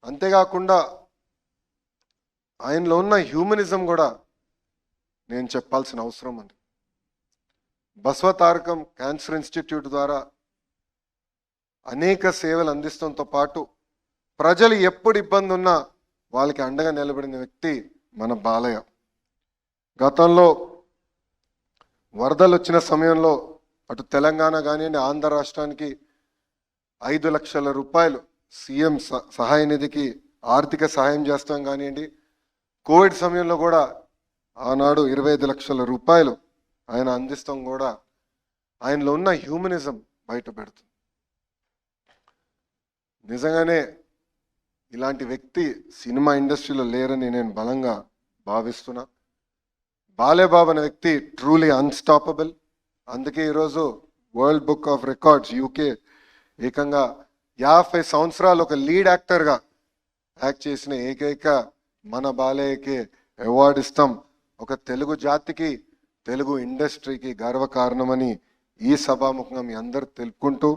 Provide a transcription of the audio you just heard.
అంతేకాకుండా ఆయనలో ఉన్న హ్యూమనిజం కూడా నేను చెప్పాల్సిన అవసరం ఉంది. బసవతారకం క్యాన్సర్ ఇన్స్టిట్యూట్ ద్వారా అనేక సేవలు అందించడంతో పాటు ప్రజలు ఎప్పుడు ఇబ్బంది ఉన్నా వాళ్ళకి అండగా నిలబడిన వ్యక్తి మన బాలయ్య. గతంలో వరదలు వచ్చిన సమయంలో అటు తెలంగాణ కానివ్వండి, ఆంధ్ర రాష్ట్రానికి 5 లక్షల రూపాయలు సీఎం సహాయ నిధికి ఆర్థిక సహాయం చేస్తాం కానివ్వండి, కోవిడ్ సమయంలో కూడా ఆనాడు 25 లక్షల రూపాయలు ఆయన అందిస్తాం కూడా ఆయనలో ఉన్న హ్యూమనిజం బయట పెడుతుంది. నిజంగానే ఇలాంటి వ్యక్తి సినిమా ఇండస్ట్రీలో లేరని నేను బలంగా భావిస్తున్నా. బాలేబాబు అనే వ్యక్తి ట్రూలీ అన్స్టాపబుల్. అందుకే ఈరోజు world book of records UK ఏకంగా 50 సంవత్సరాలు ఒక లీడ్ యాక్టర్గా యాక్ట్ చేసిన ఏకైక మన బాలయ్యకి అవార్డు ఇస్తాం. ఒక తెలుగు జాతికి, తెలుగు ఇండస్ట్రీకి గర్వకారణమని ఈ సభాముఖంగా మీ అందరు తెలుపుకుంటూ